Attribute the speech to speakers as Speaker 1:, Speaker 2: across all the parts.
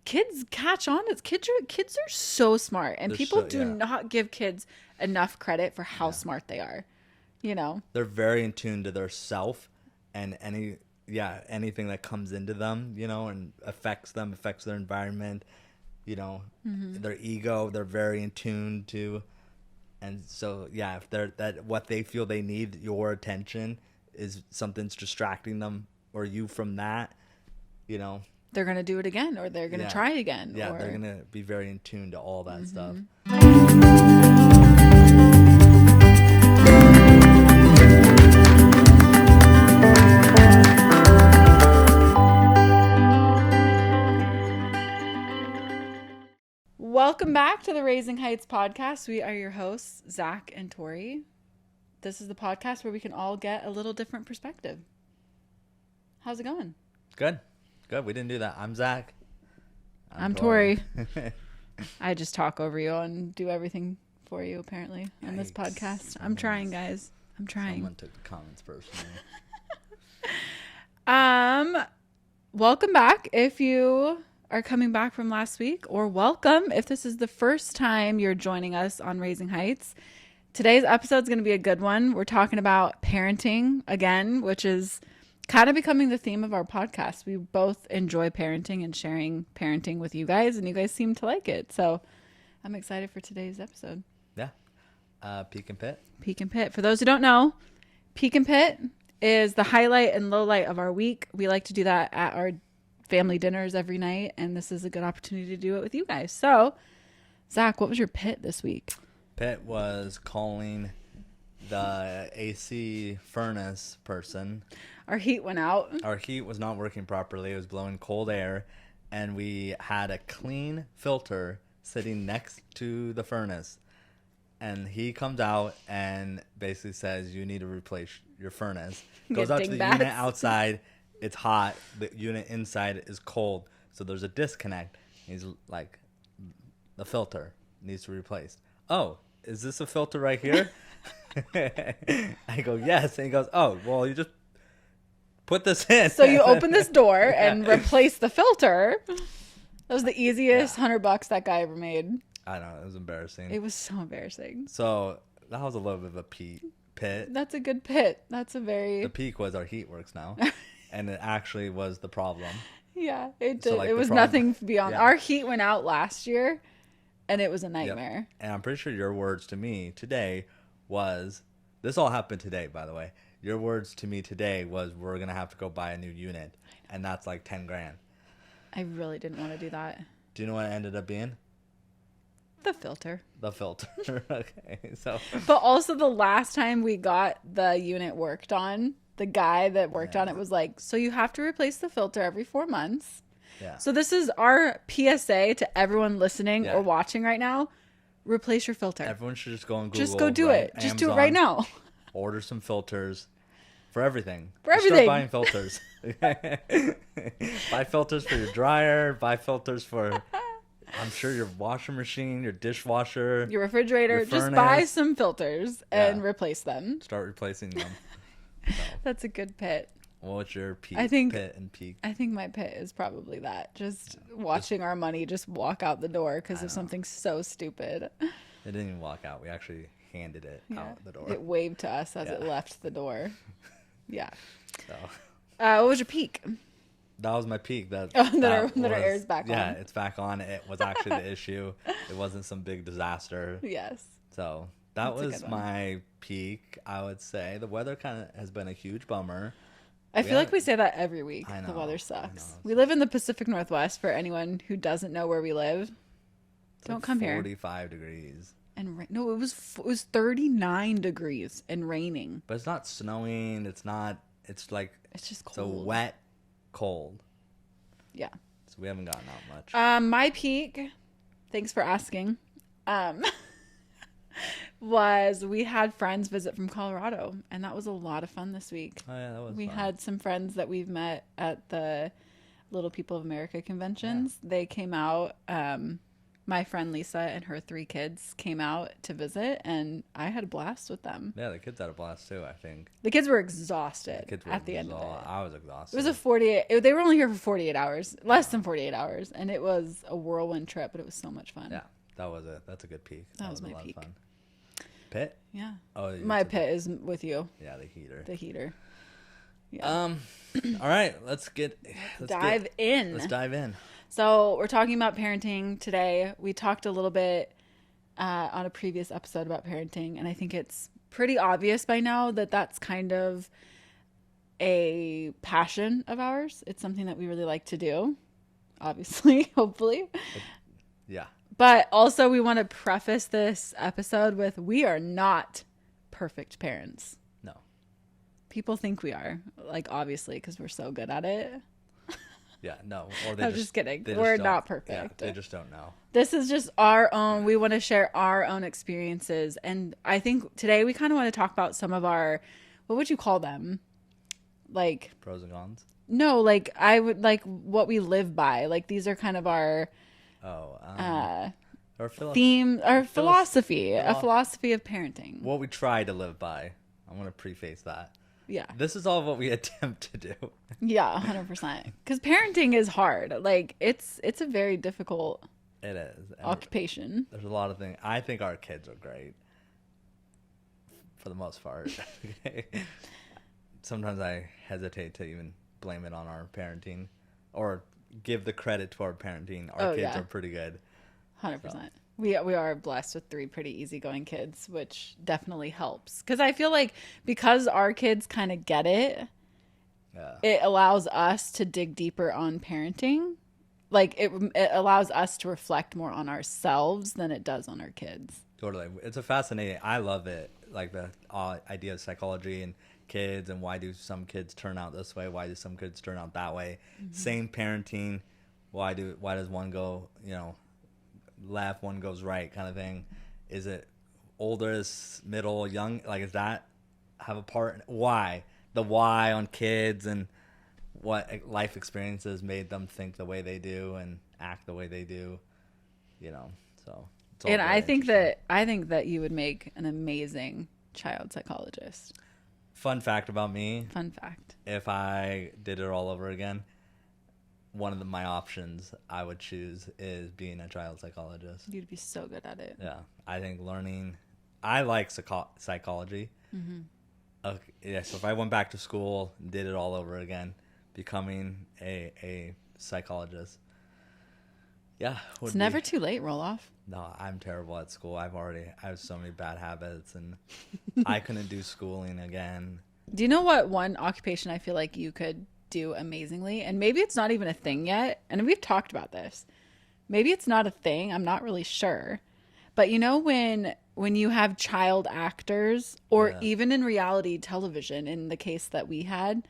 Speaker 1: kids catch on. Kids are so smart, and people do not give kids enough credit for how smart they are.
Speaker 2: They're very in tune to their self, and anything that comes into them, and affects their environment, their ego, they're very in tune to. And so, if what they feel they need, your attention, is something's distracting them or you from that,
Speaker 1: they're going to do it again, or they're going to try again.
Speaker 2: Yeah, they're going to be very in tune to all that stuff.
Speaker 1: Welcome back to the Raising Heights podcast. We are your hosts, Zach and Tori. This is the podcast where we can all get a little different perspective. How's it going?
Speaker 2: Good. We didn't do that. I'm Zach.
Speaker 1: I'm Tori. I just talk over you and do everything for you, apparently, on this podcast. I'm trying, guys. I'm trying.
Speaker 2: Someone took the comments personally.
Speaker 1: Welcome back if you are coming back from last week, or welcome if this is the first time you're joining us on Raising Heights. Today's episode is going to be a good one. We're talking about parenting again, which is kind of becoming the theme of our podcast. We both enjoy parenting and sharing parenting with you guys, and you guys seem to like it. So I'm excited for today's episode.
Speaker 2: Yeah. Peak and Pit.
Speaker 1: Peak and Pit. For those who don't know, Peak and Pit is the highlight and low light of our week. We like to do that at our family dinners every night, and this is a good opportunity to do it with you guys. So, Zach, what was your pit this week?
Speaker 2: Pit was calling the AC furnace person.
Speaker 1: Our heat went out.
Speaker 2: Our heat was not working properly. It was blowing cold air, and we had a clean filter sitting next to the furnace. And he comes out and basically says, you need to replace your furnace. Goes out to the unit outside. It's hot. The unit inside is cold. So there's a disconnect. He's like, the filter needs to be replaced. Oh, is this a filter right here? I go, yes. And he goes, oh, well, you just put this in.
Speaker 1: So you open this door and replace the filter. That was the easiest $100 that guy ever made.
Speaker 2: I know. It was embarrassing.
Speaker 1: It was so embarrassing.
Speaker 2: So that was a little bit of a pit.
Speaker 1: That's a good pit. The
Speaker 2: peak was our heat works now. And it actually was the problem.
Speaker 1: Yeah, it did. So, it was nothing beyond. Yeah. Our heat went out last year, and it was a nightmare.
Speaker 2: Yep. And I'm pretty sure your words to me today was, this all happened today, by the way. Your words to me today was, we're going to have to go buy a new unit. And that's like 10 grand.
Speaker 1: I really didn't want to do that.
Speaker 2: Do you know what it ended up being?
Speaker 1: The filter.
Speaker 2: Okay, so.
Speaker 1: But also the last time we got the unit worked on, the guy that worked on it was like, so you have to replace the filter every 4 months. Yeah. So this is our PSA to everyone listening or watching right now. Replace your filter.
Speaker 2: Everyone should just go on Google.
Speaker 1: Just go do it. Just do it right now.
Speaker 2: Order some filters for everything.
Speaker 1: Start
Speaker 2: buying filters. Buy filters for your dryer. Buy filters for, I'm sure, your washing machine, your dishwasher,
Speaker 1: your refrigerator.
Speaker 2: Your
Speaker 1: just buy some filters and replace them.
Speaker 2: Start replacing them.
Speaker 1: So. That's a good pit.
Speaker 2: What's your pit and peak?
Speaker 1: I think my pit is probably that. Just watching our money just walk out the door because of something so stupid.
Speaker 2: It didn't even walk out. We actually handed it out the door.
Speaker 1: It waved to us as it left the door. Yeah.
Speaker 2: So.
Speaker 1: What was your peak?
Speaker 2: That was my peak. That
Speaker 1: our air is back on.
Speaker 2: Yeah, it's back on. It was actually the issue. It wasn't some big disaster.
Speaker 1: Yes.
Speaker 2: So that was my peak, I would say. The weather kind of has been a huge bummer.
Speaker 1: I feel like we say that every week.
Speaker 2: I know,
Speaker 1: the weather sucks. We live in the Pacific Northwest. For anyone who doesn't know where we live, don't come here.
Speaker 2: 45 degrees.
Speaker 1: And no, it was 39 degrees and raining.
Speaker 2: But it's not snowing. It's not. It's like
Speaker 1: it's just cold.
Speaker 2: It's a wet cold.
Speaker 1: Yeah.
Speaker 2: So we haven't gotten out much.
Speaker 1: My peak, thanks for asking, was we had friends visit from Colorado, and that was a lot of fun this week.
Speaker 2: Oh yeah, that was
Speaker 1: We
Speaker 2: fun.
Speaker 1: had some friends that we've met at the Little People of America conventions. Yeah. They came out. My friend Lisa and her 3 kids came out to visit, and I had a blast with them.
Speaker 2: Yeah, the kids had a blast too, I think.
Speaker 1: The kids were
Speaker 2: The
Speaker 1: exhausted
Speaker 2: kids were
Speaker 1: at the end of it.
Speaker 2: I was
Speaker 1: It
Speaker 2: exhausted.
Speaker 1: was a 48. They were only here for 48 hours, less than 48 hours, and it was a whirlwind trip, but it was so much fun.
Speaker 2: Yeah, that's a good peak.
Speaker 1: That was
Speaker 2: a
Speaker 1: my
Speaker 2: lot
Speaker 1: peak.
Speaker 2: of fun. Pit?
Speaker 1: Yeah.
Speaker 2: Oh,
Speaker 1: My pit is with you.
Speaker 2: Yeah, the heater.
Speaker 1: The heater. Yeah.
Speaker 2: All right, let's
Speaker 1: dive in.
Speaker 2: Let's dive in.
Speaker 1: So we're talking about parenting today. We talked a little bit on a previous episode about parenting, and I think it's pretty obvious by now that that's kind of a passion of ours. It's something that we really like to do, obviously, hopefully.
Speaker 2: Yeah.
Speaker 1: But also we want to preface this episode with we are not perfect parents.
Speaker 2: No.
Speaker 1: People think we are, like, obviously, because we're so good at it.
Speaker 2: Yeah, no. Or
Speaker 1: I'm just kidding. We're not perfect.
Speaker 2: Yeah, they just don't know.
Speaker 1: This is just our own. We want to share our own experiences. And I think today we kind of want to talk about some of our, what would you call them? Like,
Speaker 2: Pros and cons?
Speaker 1: no, like, I would, like, what we live by. Like, these are kind of our
Speaker 2: Or
Speaker 1: theme, our philosophy, a philosophy of parenting.
Speaker 2: what we try to live by. I'm going to preface that.
Speaker 1: Yeah.
Speaker 2: This is all what we attempt to do.
Speaker 1: Yeah, 100%. Because parenting is hard. Like, it's a very difficult
Speaker 2: It is. And
Speaker 1: occupation.
Speaker 2: there's a lot of things. I think our kids are great. For the most part. Sometimes I hesitate to even blame it on our parenting. Or give the credit to our parenting. Our kids are pretty good.
Speaker 1: 100%. So. We are blessed with 3 pretty easygoing kids, which definitely helps. Because I feel like because our kids kind of get it, it allows us to dig deeper on parenting. Like, it allows us to reflect more on ourselves than it does on our kids.
Speaker 2: Totally. It's a fascinating, I love it. Like the idea of psychology and kids and why do some kids turn out this way? Why do some kids turn out that way? Mm-hmm. Same parenting. Why does one go, left, one goes right, kind of thing? Is it oldest, middle, young? Like, does that have a part? Why on kids and what life experiences made them think the way they do and act the way they do? So.
Speaker 1: And I think that you would make an amazing child psychologist.
Speaker 2: Fun fact about me.
Speaker 1: Fun fact.
Speaker 2: If I did it all over again, one of my options I would choose is being a child psychologist.
Speaker 1: You'd be so good at it.
Speaker 2: Yeah. I think I like psychology. Mm-hmm. Okay, yeah, so if I went back to school and did it all over again, becoming a psychologist. Yeah.
Speaker 1: It's never too late, Roloff.
Speaker 2: No, I'm terrible at school. I have so many bad habits, and I couldn't do schooling again.
Speaker 1: Do you know what one occupation I feel like you could do amazingly? And maybe it's not even a thing yet. And we've talked about this. Maybe it's not a thing. I'm not really sure. But when you have child actors, or even in reality television, in the case that we had,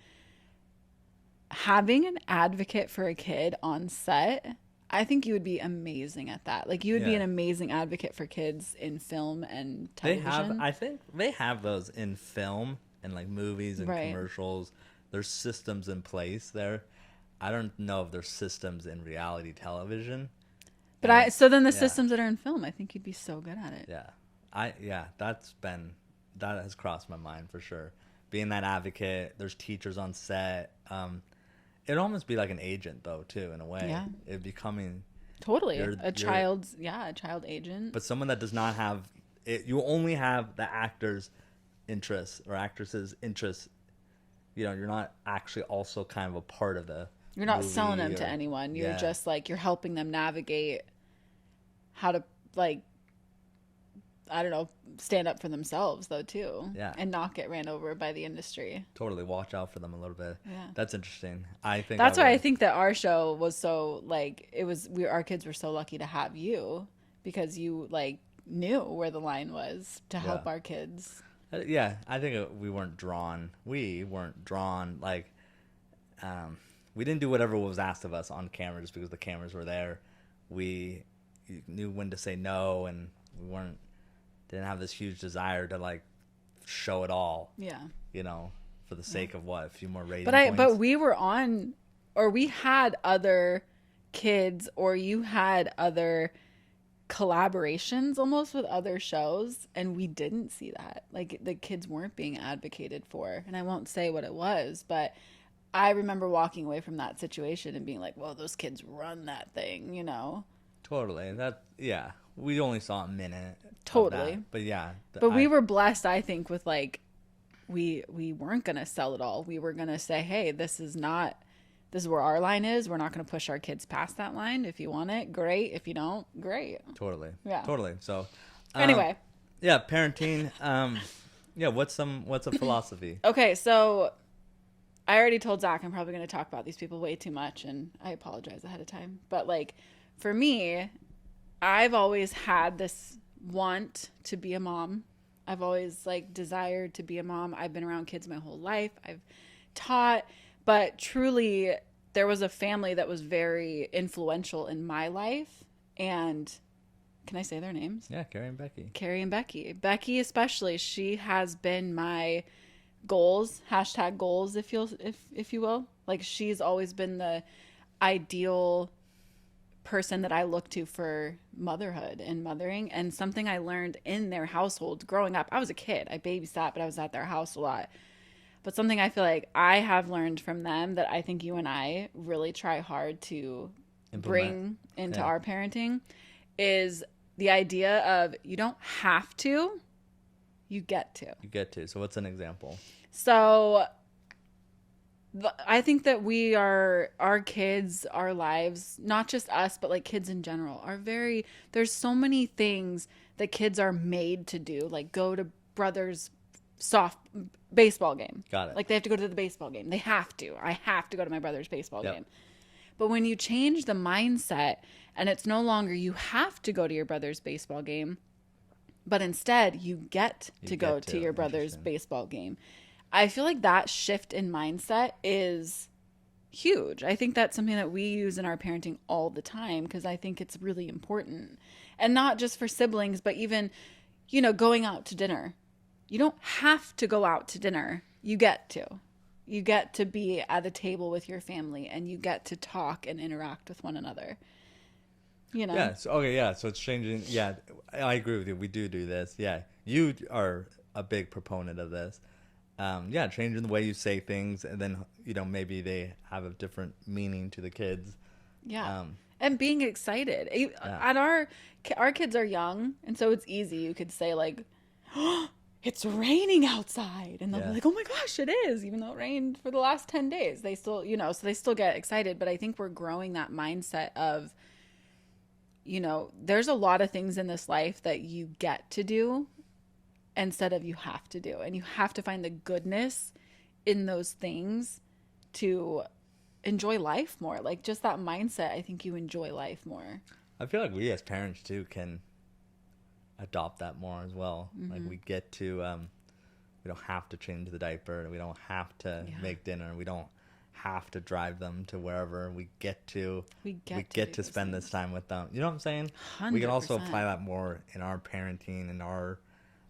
Speaker 1: having an advocate for a kid on set, I think you would be amazing at that. Like, you would be an amazing advocate for kids in film and television.
Speaker 2: I think they have those in film and like movies and commercials. There's systems in place there. I don't know if there's systems in reality television.
Speaker 1: But systems that are in film, I think you'd be so good at it.
Speaker 2: Yeah. That has crossed my mind for sure. Being that advocate, there's teachers on set. It'd almost be like an agent, though, too, in a way. Yeah. It'd becoming...
Speaker 1: Totally. A child agent.
Speaker 2: But someone that does not have... you only have the actor's interests or actress's interests. You're not actually also kind of a part of the
Speaker 1: You're not selling them to anyone. You're just, like, you're helping them navigate how to, like... I don't know, stand up for themselves, though, too.
Speaker 2: Yeah.
Speaker 1: And not get ran over by the industry.
Speaker 2: Totally. Watch out for them a little bit.
Speaker 1: Yeah.
Speaker 2: That's interesting. I think
Speaker 1: that's why I think that our show was so, like, our kids were so lucky to have you, because you, like, knew where the line was to help our kids.
Speaker 2: Yeah. I think we weren't drawn, like, we didn't do whatever was asked of us on camera just because the cameras were there. We knew when to say no, and we didn't have this huge desire to, like, show it all. Yeah. For the sake of what? A few more rating points.
Speaker 1: But we were on, or we had other kids, or you had other collaborations almost with other shows, and we didn't see that. Like the kids weren't being advocated for, and I won't say what it was, but I remember walking away from that situation and being like, well, those kids run that thing, you know.
Speaker 2: Totally. That, yeah. We only saw a minute of
Speaker 1: Totally.
Speaker 2: that. But yeah,
Speaker 1: But we were blessed, I think, with like we weren't going to sell it all. We were going to say, hey, this is where our line is. We're not going to push our kids past that line. If you want it, great. If you don't, great.
Speaker 2: Totally.
Speaker 1: Yeah.
Speaker 2: Totally. So,
Speaker 1: Anyway,
Speaker 2: yeah, parenting. Yeah, what's a philosophy?
Speaker 1: okay, so I already told Zach I'm probably going to talk about these people way too much, and I apologize ahead of time. But like for me, I've always had this want to be a mom. I've always like desired to be a mom. I've been around kids my whole life. I've taught, but truly there was a family that was very influential in my life. And can I say their names?
Speaker 2: Yeah, Carrie and Becky.
Speaker 1: Carrie and Becky. Becky especially, she has been my goals, hashtag goals if you will. Like she's always been the ideal person that I look to for motherhood and mothering, and something I learned in their household growing up. I was a kid. I babysat, but I was at their house a lot. But something I feel like I have learned from them that I think you and I really try hard to bring into our parenting is the idea of you don't have to, you get to.
Speaker 2: You get to. So what's an example?
Speaker 1: So I think that our kids, our lives, not just us, but like kids in general, there's so many things that kids are made to do, like go to brother's soft baseball game.
Speaker 2: Got it.
Speaker 1: Like they have to go to the baseball game. They have to. I have to go to my brother's baseball game. But when you change the mindset and it's no longer you have to go to your brother's baseball game, but instead you get to go to your brother's baseball game. I feel like that shift in mindset is huge. I think that's something that we use in our parenting all the time because I think it's really important. And not just for siblings, but even, going out to dinner. You don't have to go out to dinner. You get to. You get to be at a table with your family and you get to talk and interact with one another.
Speaker 2: Yeah. So, okay. Yeah. So it's changing. Yeah. I agree with you. We do this. Yeah. You are a big proponent of this. Yeah. Changing the way you say things, and then, maybe they have a different meaning to the kids.
Speaker 1: Yeah. And being excited. At our kids are young. And so it's easy. You could say like, oh, it's raining outside, and they'll be like, oh my gosh, it is, even though it rained for the last 10 days. They still, so they still get excited. But I think we're growing that mindset of, there's a lot of things in this life that you get to do instead of you have to do. And you have to find the goodness in those things to enjoy life more. Like just that mindset, I think you enjoy life more.
Speaker 2: I feel like we as parents too can adopt that more as well. Mm-hmm. Like we get to we don't have to change the diaper, we don't have to make dinner, we don't have to drive them to wherever. We get to spend this time with them. You know what I'm saying? 100%. We can also apply that more in our parenting and our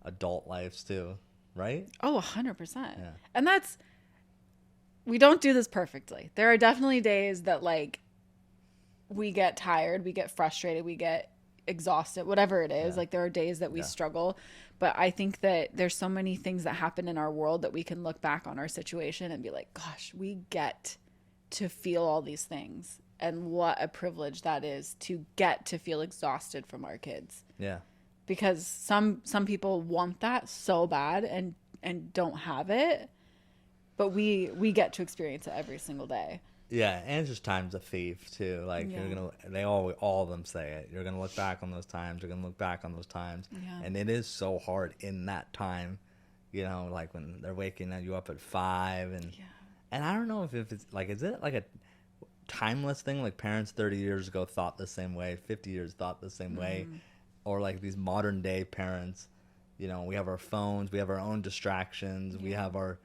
Speaker 2: adult lives too, right?
Speaker 1: Oh, 100%. Yeah. And we don't do this perfectly. There are definitely days that like we get tired, we get frustrated, we get exhausted, whatever it is. Like there are days that we struggle, but I think that there's so many things that happen in our world that we can look back on our situation and be like, gosh, we get to feel all these things, and what a privilege that is to get to feel exhausted from our kids.
Speaker 2: Yeah,
Speaker 1: because some people want that so bad and don't have it, but we get to experience it every single day.
Speaker 2: Yeah, and it's just time's a thief too. Like they all of them say it. You're gonna look back on those times. You're gonna look back on those times, and it is so hard in that time. Like when they're waking you up at 5, and I don't know if it's like, is it like a timeless thing? Like parents 30 years ago thought the same way, 50 years thought the same way, or like these modern day parents. We have our phones, we have our own distractions, we have our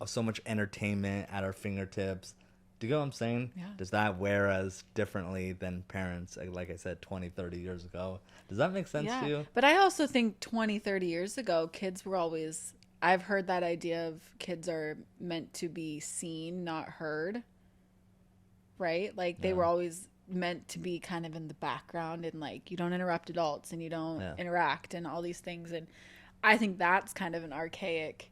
Speaker 2: so much entertainment at our fingertips. Do you know what I'm saying?
Speaker 1: Yeah.
Speaker 2: Does that wear us differently than parents, like I said, 20, 30 years ago? Does that make sense to you?
Speaker 1: But I also think 20, 30 years ago, kids were always... I've heard that idea of kids are meant to be seen, not heard. Right? Like they were always meant to be kind of in the background, and like you don't interrupt adults and you don't
Speaker 2: Yeah.
Speaker 1: interact and all these things. And I think that's kind of an archaic,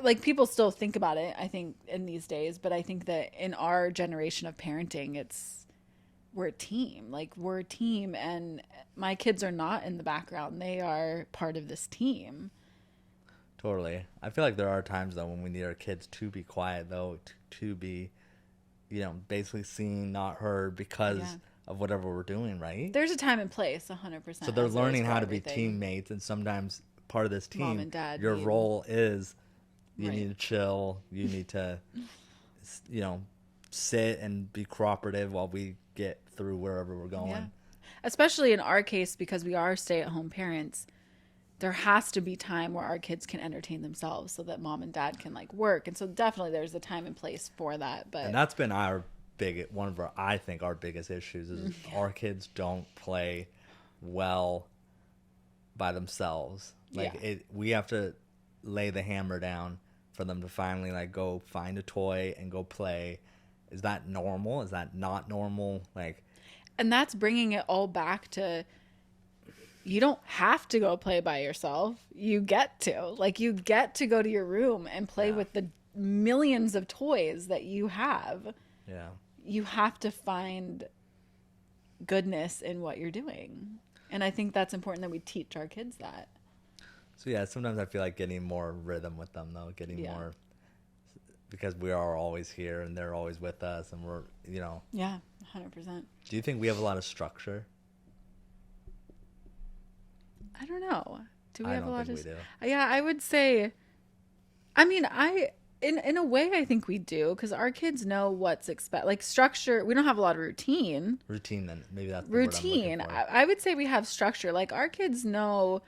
Speaker 1: like people still think about it, I think, in these days, but I think that in our generation of parenting, we're a team. Like we're a team, and my kids are not in the background. They are part of this team.
Speaker 2: Totally. I feel like there are times though when we need our kids to be quiet though, to be, basically seen, not heard because
Speaker 1: Yeah.
Speaker 2: of whatever we're doing, right?
Speaker 1: There's a time and place, 100%.
Speaker 2: So they're
Speaker 1: as there is
Speaker 2: learning
Speaker 1: for
Speaker 2: how to be
Speaker 1: everything.
Speaker 2: teammates, and sometimes part of this
Speaker 1: Mom
Speaker 2: team,
Speaker 1: and dad
Speaker 2: your
Speaker 1: need-
Speaker 2: role is you
Speaker 1: Right.
Speaker 2: need to chill, you need to, sit and be cooperative while we get through wherever we're going.
Speaker 1: Yeah. Especially in our case, because we are stay-at-home parents, there has to be time where our kids can entertain themselves so that mom and dad can like work. And so definitely there's a time and place for that. But
Speaker 2: And that's been one of our, I think, our biggest issues is our kids don't play well by themselves. Like
Speaker 1: Yeah.
Speaker 2: we have to lay the hammer down for them to finally like go find a toy and go play. Is that normal? Is that not normal? Like,
Speaker 1: and that's bringing it all back to, you don't have to go play by yourself. You get to. Like you get to go to your room and play
Speaker 2: Yeah.
Speaker 1: with the millions of toys that you have.
Speaker 2: yeah.
Speaker 1: You have to find goodness in what you're doing. And I think that's important that we teach our kids that.
Speaker 2: So yeah, sometimes I feel like getting more rhythm with them though, getting
Speaker 1: Yeah.
Speaker 2: more, because we are always here and they're always with us, and we're,
Speaker 1: Yeah, 100%.
Speaker 2: do you think we have a lot of structure?
Speaker 1: I don't know. Do we
Speaker 2: I
Speaker 1: have a
Speaker 2: don't
Speaker 1: lot
Speaker 2: think
Speaker 1: of?
Speaker 2: we do.
Speaker 1: Yeah, I would say. I mean, in a way I think we do, because our kids know what's expect, like structure. We don't have a lot of routine.
Speaker 2: Routine, then maybe that's the word I'm
Speaker 1: Routine.
Speaker 2: looking for.
Speaker 1: I would say we have structure. Like our kids know,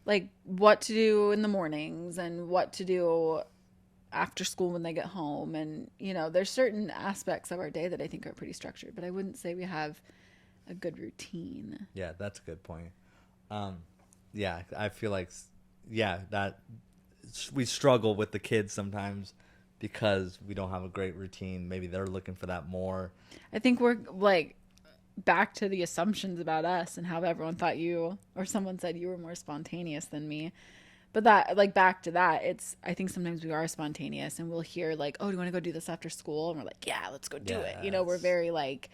Speaker 1: like what to do in the mornings and what to do after school when they get home, and there's certain aspects of our day that I think are pretty structured. But I wouldn't say we have a good routine.
Speaker 2: Yeah, that's a good point. Yeah, I feel like, that we struggle with the kids sometimes because we don't have a great routine. Maybe they're looking for that more.
Speaker 1: I think we're like back to the assumptions about us and how everyone thought you, or someone said you were more spontaneous than me. But that, like, back to that, I think sometimes we are spontaneous, and we'll hear like, oh, do you want to go do this after school? And we're like, yeah, let's go do it. We're
Speaker 2: Yes.
Speaker 1: very like,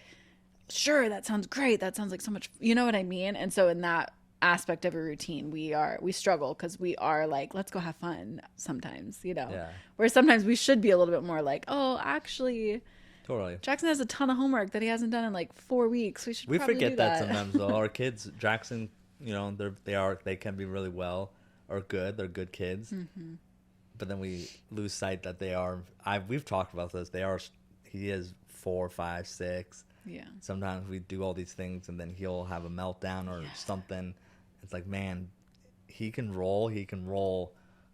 Speaker 1: sure, that sounds great. That sounds like so much, you know what I mean? And so in that aspect of a routine, we struggle, because we are like, let's go have fun sometimes,
Speaker 2: Yeah,
Speaker 1: where sometimes we should be a little bit more like, oh, actually,
Speaker 2: totally.
Speaker 1: Jackson has a ton of homework that he hasn't done in like 4 weeks. We should
Speaker 2: We
Speaker 1: probably
Speaker 2: forget
Speaker 1: do
Speaker 2: that sometimes though. Our kids, Jackson, they can be really well or good. They're good kids.
Speaker 1: Mm-hmm.
Speaker 2: But then we lose sight that we've talked about this. He is 4, 5, 6.
Speaker 1: Yeah.
Speaker 2: Sometimes we do all these things and then he'll have a meltdown or something. It's like, man, he can roll,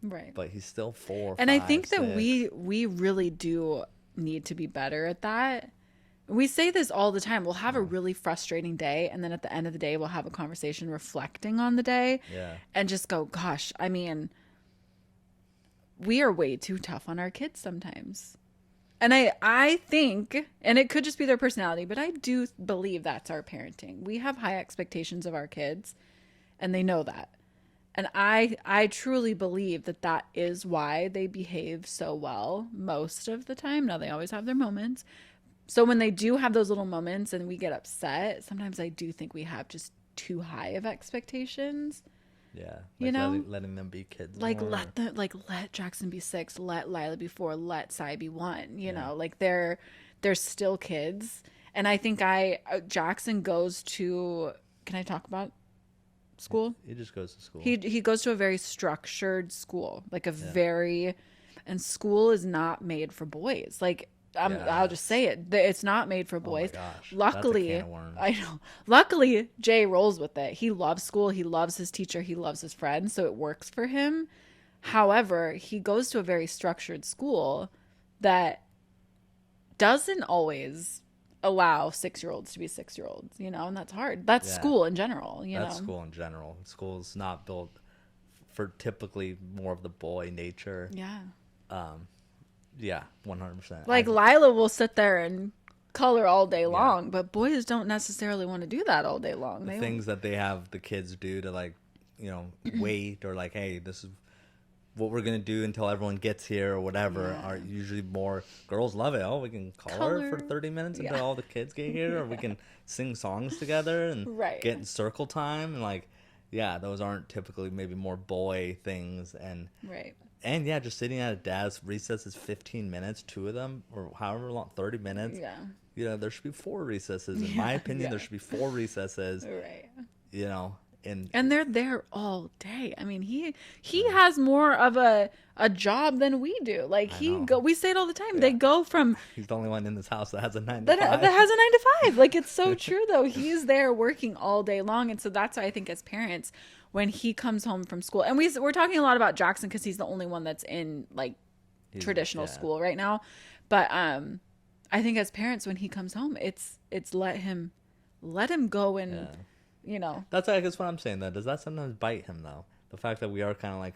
Speaker 1: Right.
Speaker 2: but he's still 4,
Speaker 1: And
Speaker 2: 5,
Speaker 1: I think that
Speaker 2: 6.
Speaker 1: we really do need to be better at that. We say this all the time. We'll have a really frustrating day, and then at the end of the day, we'll have a conversation reflecting on the day.
Speaker 2: Yeah.
Speaker 1: And just go, gosh, I mean, we are way too tough on our kids sometimes. And I think, and it could just be their personality, but I do believe that's our parenting. We have high expectations of our kids, and they know that. And I truly believe that that is why they behave so well most of the time. Now, they always have their moments. So when they do have those little moments and we get upset, sometimes I do think we have just too high of expectations.
Speaker 2: Yeah. Letting them be kids.
Speaker 1: Like
Speaker 2: more.
Speaker 1: let Jackson be 6, let Lila be 4, let Sai be 1. Like they're still kids. And I think Jackson goes to. Can I talk about school?
Speaker 2: He just goes to school.
Speaker 1: He goes to a very structured school, like and school is not made for boys. Like I'll just say it. It's not made for boys.
Speaker 2: Oh my gosh.
Speaker 1: Luckily,
Speaker 2: That's a can of worms.
Speaker 1: I know. Luckily, Jay rolls with it. He loves school. He loves his teacher. He loves his friends. So it works for him. However, he goes to a very structured school that doesn't always allow 6-year-olds to be 6-year-olds, and that's hard. That's school in general,
Speaker 2: That's school in general. School's not built for typically more of the boy nature.
Speaker 1: Yeah.
Speaker 2: Yeah, 100%.
Speaker 1: Like Lila will sit there and color all day long, but boys don't necessarily want to do that all day long.
Speaker 2: The things that they have the kids do to like, you know, wait or like, hey, this is what we're gonna do until everyone gets here or whatever are usually more. Girls love it. Oh, we can color for 30 minutes until all the kids get here, or we can sing songs together and get in circle time, and like, yeah, those aren't typically maybe more boy things. And and yeah, just sitting at a desk. Recess is 15 minutes, 2 of them, or however long, 30 minutes. You know, there should be 4 recesses. In my opinion, there should be 4 recesses. You know. And
Speaker 1: they're there all day. I mean, he has more of a job than we do. Like we say it all the time. They go from
Speaker 2: he's the only one in this house that has a 9 to 5.
Speaker 1: That has a 9 to 5. Like, it's so true though. He's there working all day long, and so that's why I think as parents, when he comes home from school, and we're talking a lot about Jackson because he's the only one that's in like traditional school right now. But I think as parents, when he comes home, it's let him go and. You know,
Speaker 2: that's I guess what I'm saying. That does that sometimes bite him though? The fact that we are kind of like,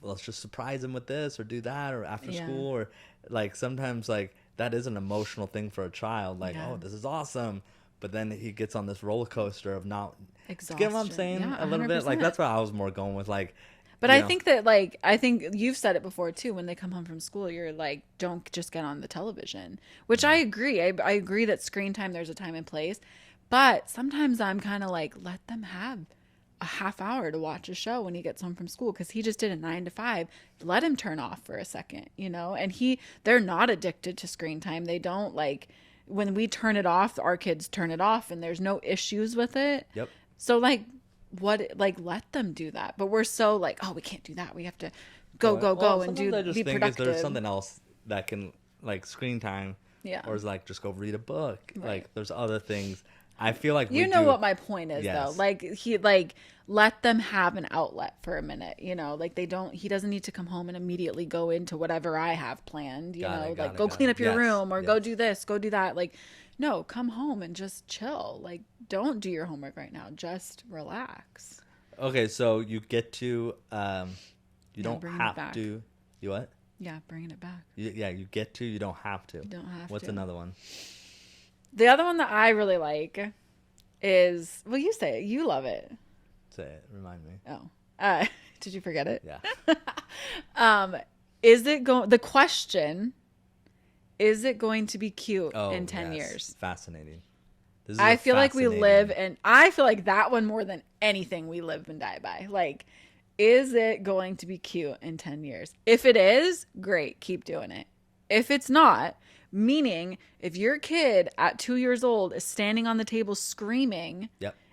Speaker 2: let's just surprise him with this or do that or after school, or like sometimes like that is an emotional thing for a child. Like, oh, this is awesome, but then he gets on this roller coaster of not.
Speaker 1: Exhaustion.
Speaker 2: Get what I'm saying? A little bit. Like that's what I was more going with. Like,
Speaker 1: but I think that like I think you've said it before too. When they come home from school, you're like, don't just get on the television. Which I agree. I agree that screen time, there's a time and place. But sometimes I'm kind of like, let them have a half hour to watch a show when he gets home from school, because he just did a 9 to 5. Let him turn off for a second, you know? And they're not addicted to screen time. They don't like, when we turn it off, our kids turn it off and there's no issues with it.
Speaker 2: Yep.
Speaker 1: So like, let them do that. But we're so like, oh, we can't do that. We have to go and be productive.
Speaker 2: There's something else that can, like screen time.
Speaker 1: Yeah.
Speaker 2: Or is like, just go read a book. Like there's other things. I feel like
Speaker 1: you know what my point is though. Like let them have an outlet for a minute, you know, like he doesn't need to come home and immediately go into whatever I have planned, you know, like go clean up your room or go do this, go do that. Like, no, come home and just chill. Like, don't do your homework right now. Just relax.
Speaker 2: Okay. So you get to, you don't have to, you what?
Speaker 1: Yeah. Bringing it back.
Speaker 2: You get to, you don't have to.
Speaker 1: You don't have to.
Speaker 2: What's another one?
Speaker 1: The other one that I really like is, well, you say it. You love it.
Speaker 2: Say it. Remind me.
Speaker 1: Oh. Did you forget it?
Speaker 2: Yeah.
Speaker 1: The question, is it going to be cute in 10 years?
Speaker 2: Fascinating.
Speaker 1: I feel like we live, and I feel like that one more than anything we live and die by. Like, is it going to be cute in 10 years? If it is, great. Keep doing it. If it's not, meaning if your kid at 2 years old is standing on the table screaming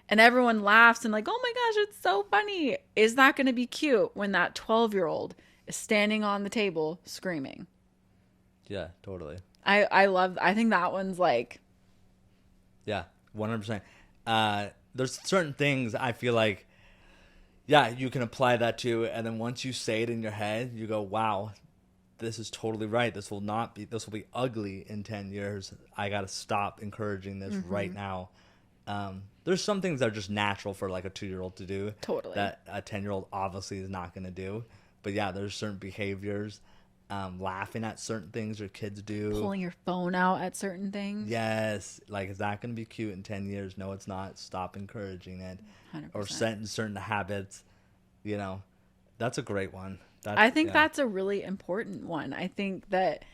Speaker 1: and everyone laughs and like, oh my gosh, it's so funny. Is that going to be cute when that 12-year-old is standing on the table screaming?
Speaker 2: Yeah, totally.
Speaker 1: I think that one's like.
Speaker 2: Yeah, 100%. There's certain things I feel like, yeah, you can apply that to. And then once you say it in your head, you go, wow, this is totally right. This will be ugly in 10 years. I got to stop encouraging this right now. There's some things that are just natural for like a 2-year-old to do.
Speaker 1: Totally.
Speaker 2: That a 10-year-old obviously is not going to do. But yeah, there's certain behaviors, laughing at certain things your kids do.
Speaker 1: Pulling your phone out at certain things.
Speaker 2: Yes. Like, is that going to be cute in 10 years? No, it's not. Stop encouraging it.
Speaker 1: 100%.
Speaker 2: Or setting certain habits. You know, that's a great one.
Speaker 1: I think that's a really important one. I think that,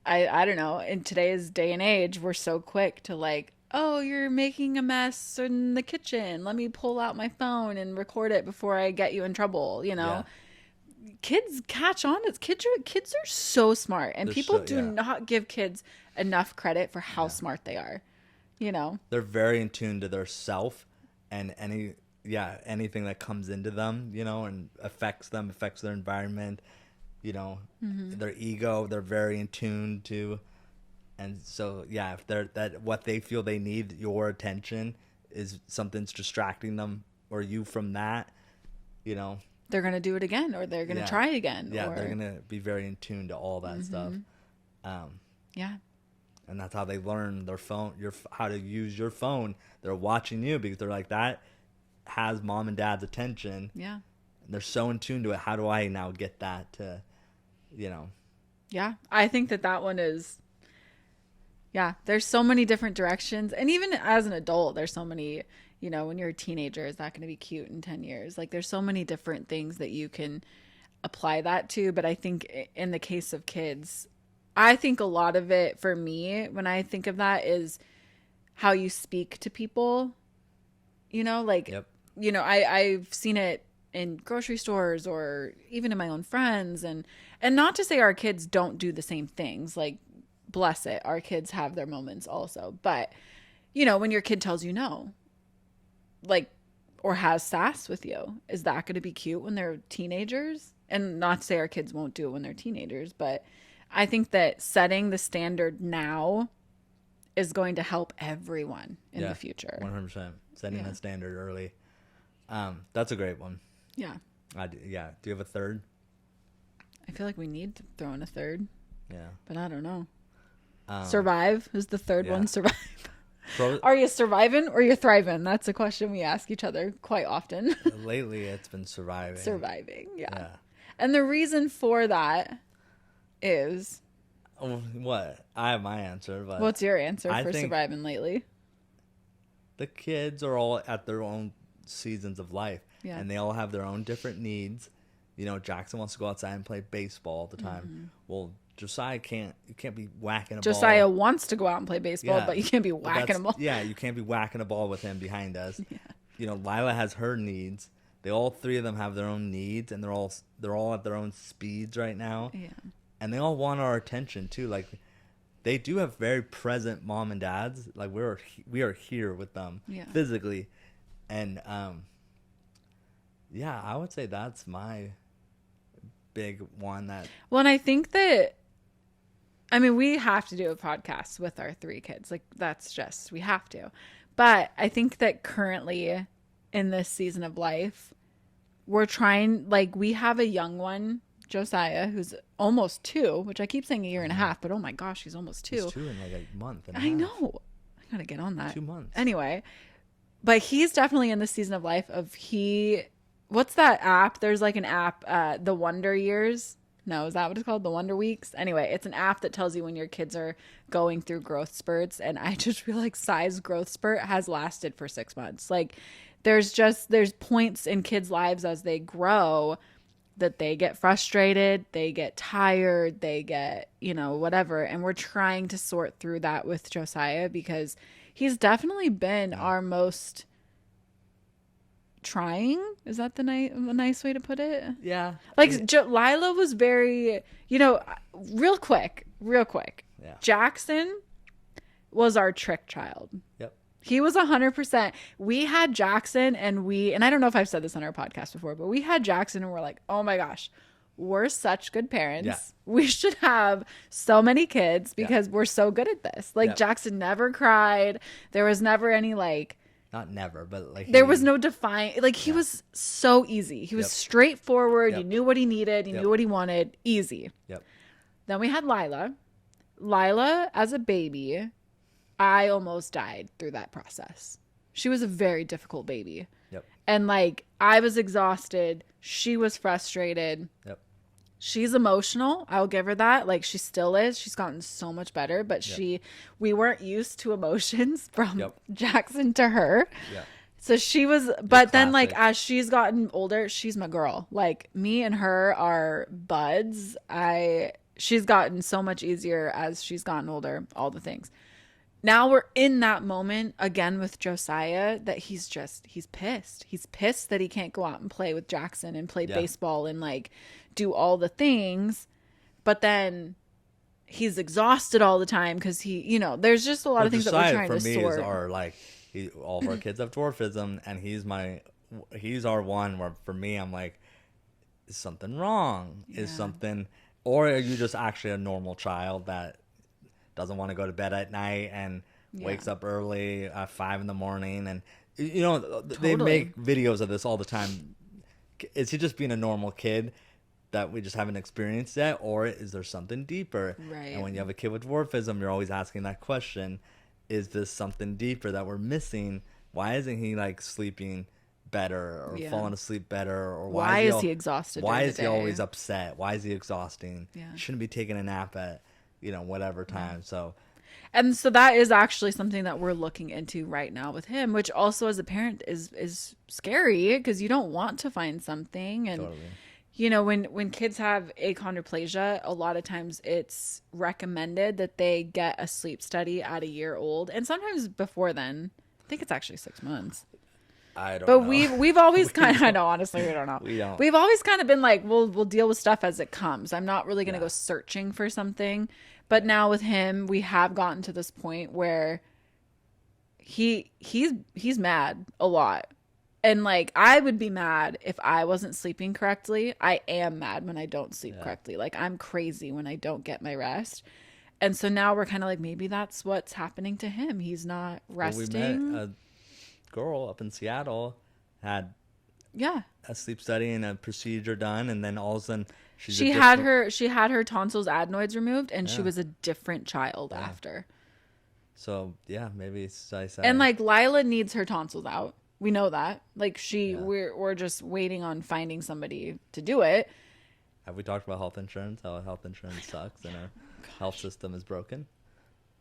Speaker 1: I don't know, in today's day and age, we're so quick to like, oh, you're making a mess in the kitchen. Let me pull out my phone and record it before I get you in trouble, you know? Yeah. Kids catch on. Kids are so smart. And people do not give kids enough credit for how smart they are, you know?
Speaker 2: They're very in tune to their self and anything that comes into them, you know, and affects their environment, you know, their ego, they're very in tune to. And so, yeah, if what they feel they need, your attention, is something's distracting them or you from that, you know.
Speaker 1: They're going to do it again, or they're going to try again.
Speaker 2: Yeah, they're going to be very in tune to all that stuff.
Speaker 1: Yeah.
Speaker 2: And that's how they learn how to use your phone. They're watching you because they're like, that has mom and dad's attention.
Speaker 1: Yeah.
Speaker 2: And they're so in tune to it. How do I now get that to, you know?
Speaker 1: Yeah. I think that one is, Yeah, there's so many different directions. And even as an adult, there's so many, when you're a teenager, is that going to be cute in 10 years? Like there's so many different things that you can apply that to. But I think in the case of kids, I think a lot of it for me, when I think of that, is how you speak to people, like,
Speaker 2: Yep.
Speaker 1: I've seen it in grocery stores or even in my own friends. And not to say our kids don't do the same things, like, bless it, our kids have their moments also. But, when your kid tells you no, like, or has sass with you, is that going to be cute when they're teenagers? And not to say our kids won't do it when they're teenagers, but I think that setting the standard now is going to help everyone in the future.
Speaker 2: 100%. Setting that standard early. That's a great one.
Speaker 1: Yeah.
Speaker 2: Do you have a third?
Speaker 1: I feel like we need to throw in a third.
Speaker 2: Yeah.
Speaker 1: But I don't know. Survive is the third one. Survive.
Speaker 2: Pro-
Speaker 1: Are you surviving or you thriving? That's a question we ask each other quite often.
Speaker 2: Lately, it's been surviving.
Speaker 1: Surviving, yeah. And the reason for that is...
Speaker 2: What? I have my answer, but...
Speaker 1: What's your answer for surviving lately?
Speaker 2: The kids are all at their own seasons of life. Yeah. And they all have their own different needs. Jackson wants to go outside and play baseball all the time. Mm-hmm. Well, Josiah can't. You can't be whacking a ball.
Speaker 1: Josiah wants to go out and play baseball, but you can't be whacking a ball.
Speaker 2: Yeah, you can't be whacking a ball with him behind us. Yeah. Lila has her needs. They all three of them have their own needs, and they're all at their own speeds right now. Yeah. And they all want our attention too. Like, they do have very present mom and dads. Like, we are here with them physically, and I would say that's my big one.
Speaker 1: Well, and I think that, we have to do a podcast with our three kids. Like, we have to. But I think that currently in this season of life, we're trying, like, we have a young one, Josiah, who's almost 2, which I keep saying a year and a half, but oh my gosh, he's almost 2.
Speaker 2: He's 2 in like a month and a
Speaker 1: half. I know. I gotta get on that.
Speaker 2: 2 months.
Speaker 1: Anyway, but he's definitely in the season of life of what's that app? There's like an app, the Wonder Years. No, is that what it's called? The Wonder Weeks? Anyway, it's an app that tells you when your kids are going through growth spurts. And I just feel like Sai's growth spurt has lasted for 6 months. Like, there's points in kids' lives as they grow that they get frustrated, they get tired, they get, whatever. And we're trying to sort through that with Josiah because he's definitely been our most trying. Is that the nice way to put it?
Speaker 2: Yeah.
Speaker 1: Like, Lila was very, real quick. Yeah. Jackson was our trick child.
Speaker 2: Yep.
Speaker 1: He was 100%. We had Jackson and I don't know if I've said this on our podcast before, but we had Jackson and we're like, oh my gosh, we're such good parents. Yeah. We should have so many kids because we're so good at this. Like, Jackson never cried. There was never any like,
Speaker 2: not never, but like
Speaker 1: there was no he was so easy. He was straightforward. He knew what he needed. He knew what he wanted. Easy. Yep. Then we had Lila. Lila, as a baby, I almost died through that process. She was a very difficult baby. Yep. And like, I was exhausted. She was frustrated. Yep. She's emotional. I'll give her that. Like, she still is. She's gotten so much better, but we weren't used to emotions from Jackson to her. Yeah. So she was, but then like, as she's gotten older, she's my girl. Like, me and her are buds. She's gotten so much easier as she's gotten older, all the things. Now we're in that moment again with Josiah that he's pissed. He's pissed that he can't go out and play with Jackson and play baseball and like do all the things. But then he's exhausted all the time because there's just a lot of things
Speaker 2: Josiah,
Speaker 1: that we're trying to sort.
Speaker 2: For me, are like, all of our kids have dwarfism, and he's our one where for me, I'm like, is something wrong? Yeah. Is something, or are you just actually a normal child that doesn't want to go to bed at night and wakes up early at 5 a.m. and they make videos of this all the time. Is he just being a normal kid that we just haven't experienced yet, or is there something deeper? Right. And when you have a kid with dwarfism, you're always asking that question: is this something deeper that we're missing? Why isn't he like sleeping better or falling asleep better? Or
Speaker 1: why is he exhausted?
Speaker 2: Why is he always upset? Why is he exhausting? Yeah. He shouldn't be taking a nap at whatever time. So
Speaker 1: And so that is actually something that we're looking into right now with him, which also as a parent is scary because you don't want to find something. And
Speaker 2: Totally.
Speaker 1: you know, when kids have achondroplasia, a lot of times it's recommended that they get a sleep study at a year old, and sometimes before then. I think it's actually 6 months.
Speaker 2: I don't
Speaker 1: But
Speaker 2: know.
Speaker 1: we've always kind of, I know, honestly, we don't know.
Speaker 2: We don't.
Speaker 1: We've always kind of been like, we'll deal with stuff as it comes. I'm not really going to
Speaker 2: Yeah.
Speaker 1: go searching for something. But now with him, we have gotten to this point where he's mad a lot. And like I would be mad if I wasn't sleeping correctly. I am mad when I don't sleep correctly. Like I'm crazy when I don't get my rest. And so now we're kind of like maybe that's what's happening to him. He's not resting.
Speaker 2: We met a girl up in Seattle, had
Speaker 1: Yeah.
Speaker 2: a sleep study and a procedure done, and then all of a sudden
Speaker 1: She had her tonsils adenoids removed, and she was a different child after.
Speaker 2: So yeah, maybe it's
Speaker 1: And like Lila needs her tonsils out. We know that. Like
Speaker 2: Yeah.
Speaker 1: we're just waiting on finding somebody to do it.
Speaker 2: Have we talked about health insurance? How health insurance sucks and our health system is broken?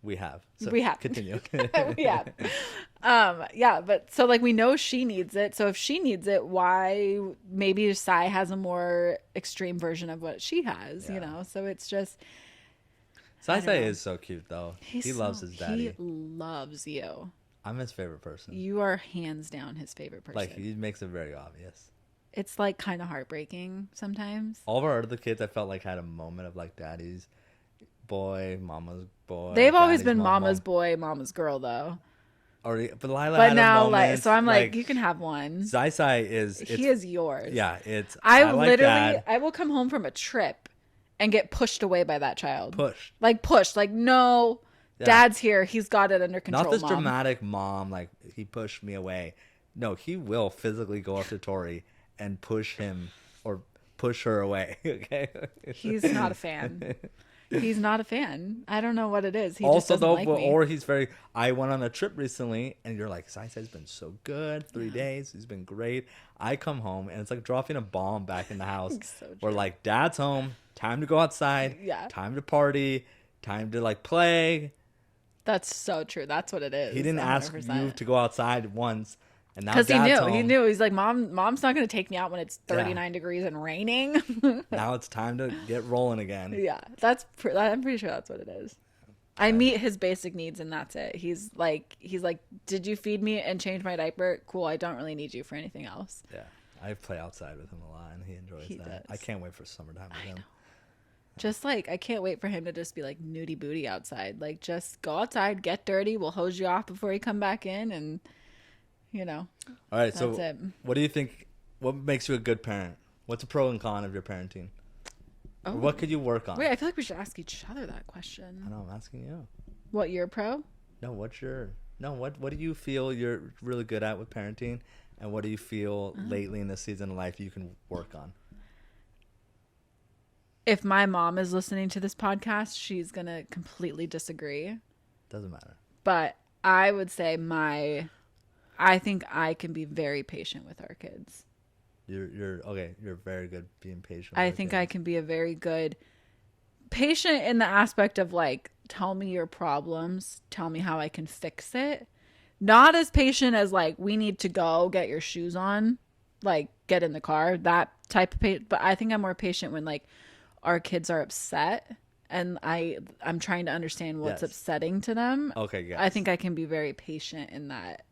Speaker 2: We have. So
Speaker 1: We have.
Speaker 2: Continue.
Speaker 1: We have. Yeah, but so like we know she needs it. So if she needs it, why maybe Sai has a more extreme version of what she has, you know? So it's just
Speaker 2: Sai
Speaker 1: don't know.
Speaker 2: is so cute though. He loves his daddy.
Speaker 1: He loves you.
Speaker 2: I'm his favorite person.
Speaker 1: You are hands down his favorite person.
Speaker 2: Like he makes it very obvious.
Speaker 1: It's like kind of heartbreaking sometimes.
Speaker 2: All of our other kids, I felt like had a moment of like daddy's boy, mama's boy.
Speaker 1: They've always
Speaker 2: daddy's
Speaker 1: been
Speaker 2: mom,
Speaker 1: mama's boy, mama's girl though.
Speaker 2: But Lila
Speaker 1: But
Speaker 2: had
Speaker 1: now
Speaker 2: a moment,
Speaker 1: so I'm like you can have one.
Speaker 2: Sai is
Speaker 1: He is yours.
Speaker 2: Yeah, it's
Speaker 1: I
Speaker 2: like
Speaker 1: literally
Speaker 2: dad,
Speaker 1: I will come home from a trip and get pushed away by that child.
Speaker 2: pushed.
Speaker 1: Like pushed. Like no,
Speaker 2: Yeah.
Speaker 1: dad's here. He's got it under control.
Speaker 2: Not this
Speaker 1: Mom.
Speaker 2: dramatic mom like he pushed me away. No, he will physically go up to Tori and push him or push her away. Okay.
Speaker 1: He's not a fan. He's not a fan. I don't know what it is. He just
Speaker 2: Also
Speaker 1: doesn't
Speaker 2: though,
Speaker 1: like me.
Speaker 2: or he's very. I went on a trip recently, and you're like, Sai's been so good. 3 days, he's been great. I come home, and it's like dropping a bomb back in the house.
Speaker 1: So
Speaker 2: We're
Speaker 1: true.
Speaker 2: like, Dad's home. Time to go outside.
Speaker 1: Yeah.
Speaker 2: Time to party. Time to like play.
Speaker 1: That's so true. That's what it is.
Speaker 2: He didn't ask
Speaker 1: 100%.
Speaker 2: you to go outside once, and now
Speaker 1: Because he
Speaker 2: Dad's
Speaker 1: knew.
Speaker 2: home.
Speaker 1: He knew. He's like, mom's not going to take me out when it's 39 degrees and raining.
Speaker 2: Now it's time to get rolling again.
Speaker 1: Yeah, I'm pretty sure that's what it is. I meet his basic needs and that's it. He's like, did you feed me and change my diaper? Cool. I don't really need you for anything else.
Speaker 2: Yeah, I play outside with him a lot, and he enjoys
Speaker 1: He
Speaker 2: that.
Speaker 1: does.
Speaker 2: I can't wait for summertime with him.
Speaker 1: Just like, I can't wait for him to just be like nudie booty outside. Like, just go outside, get dirty. We'll hose you off before you come back in. And, you know,
Speaker 2: All right,
Speaker 1: that's
Speaker 2: so
Speaker 1: it.
Speaker 2: what do you think? What makes you a good parent? What's a pro and con of your parenting?
Speaker 1: Oh.
Speaker 2: Or what could you work on?
Speaker 1: Wait, I feel like we should ask each other that
Speaker 2: I
Speaker 1: question.
Speaker 2: know, I'm asking you.
Speaker 1: What, you're a pro?
Speaker 2: No, what do you feel you're really good at with parenting, and what do you feel lately in this season of life you can work on?
Speaker 1: If my mom is listening to this podcast, she's going to completely disagree.
Speaker 2: Doesn't matter.
Speaker 1: But I would say I think I can be very patient with our kids.
Speaker 2: You're okay. You're very good being patient.
Speaker 1: I think I can be a very good patient in the aspect of like, tell me your problems, tell me how I can fix it. Not as patient as like, we need to go get your shoes on, like get in the car, that type of patient. But I think I'm more patient when like our kids are upset and I'm trying to understand what's
Speaker 2: Yes.
Speaker 1: upsetting to them.
Speaker 2: Okay, yes.
Speaker 1: I think I can be very patient in that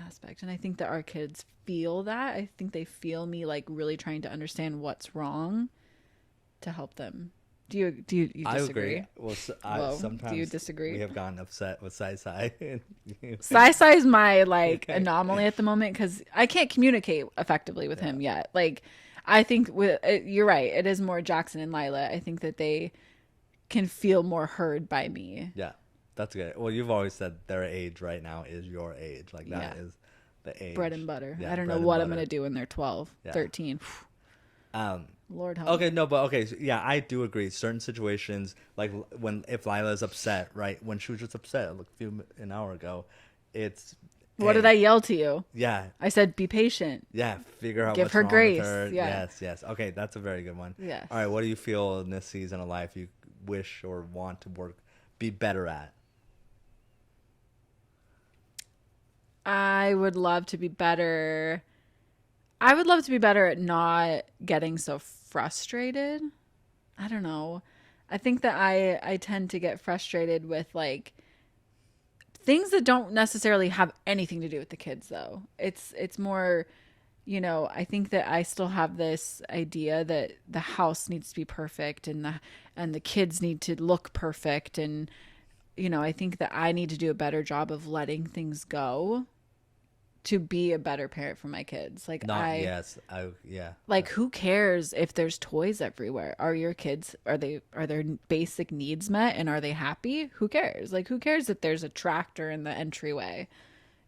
Speaker 1: aspect. And I think that our kids feel that. I think they feel me like really trying to understand what's wrong to help them. Do you disagree?
Speaker 2: I agree. Well,
Speaker 1: Whoa,
Speaker 2: sometimes
Speaker 1: do you disagree?
Speaker 2: we have gotten upset with Sai.
Speaker 1: Sai is my like anomaly at the moment because I can't communicate effectively with him yet. Like I think you're right. It is more Jackson and Lila. I think that they can feel more heard by me.
Speaker 2: Yeah, that's good. Well, you've always said their age right now is your age. Like that is the age.
Speaker 1: Bread and butter.
Speaker 2: Yeah,
Speaker 1: I don't know
Speaker 2: bread and
Speaker 1: what I'm
Speaker 2: butter.
Speaker 1: going to do when they're 12, 13. Lord help.
Speaker 2: Okay, no, but okay, so yeah, I do agree. Certain situations, like if Lila's upset, right? When she was just upset an hour ago, it's
Speaker 1: What did I yell to you?
Speaker 2: Yeah,
Speaker 1: I said, be patient.
Speaker 2: yeah. Figure out
Speaker 1: Give
Speaker 2: what's
Speaker 1: her
Speaker 2: wrong
Speaker 1: grace,
Speaker 2: with her.
Speaker 1: yeah.
Speaker 2: Yes. Okay, that's a very good one.
Speaker 1: Yes.
Speaker 2: All right, what do you feel in this season of life you wish or want to work be better at?
Speaker 1: I would love to be better. I would love to be better at not getting so frustrated. I don't know. I think that I tend to get frustrated with like things that don't necessarily have anything to do with the kids though. It's more, I think that I still have this idea that the house needs to be perfect and the kids need to look perfect, and I think that I need to do a better job of letting things go to be a better parent for my kids. Like
Speaker 2: Not yes, I yeah.
Speaker 1: like who cares if there's toys everywhere? Are your kids are their basic needs met and are they happy? Who cares? Like who cares if there's a tractor in the entryway?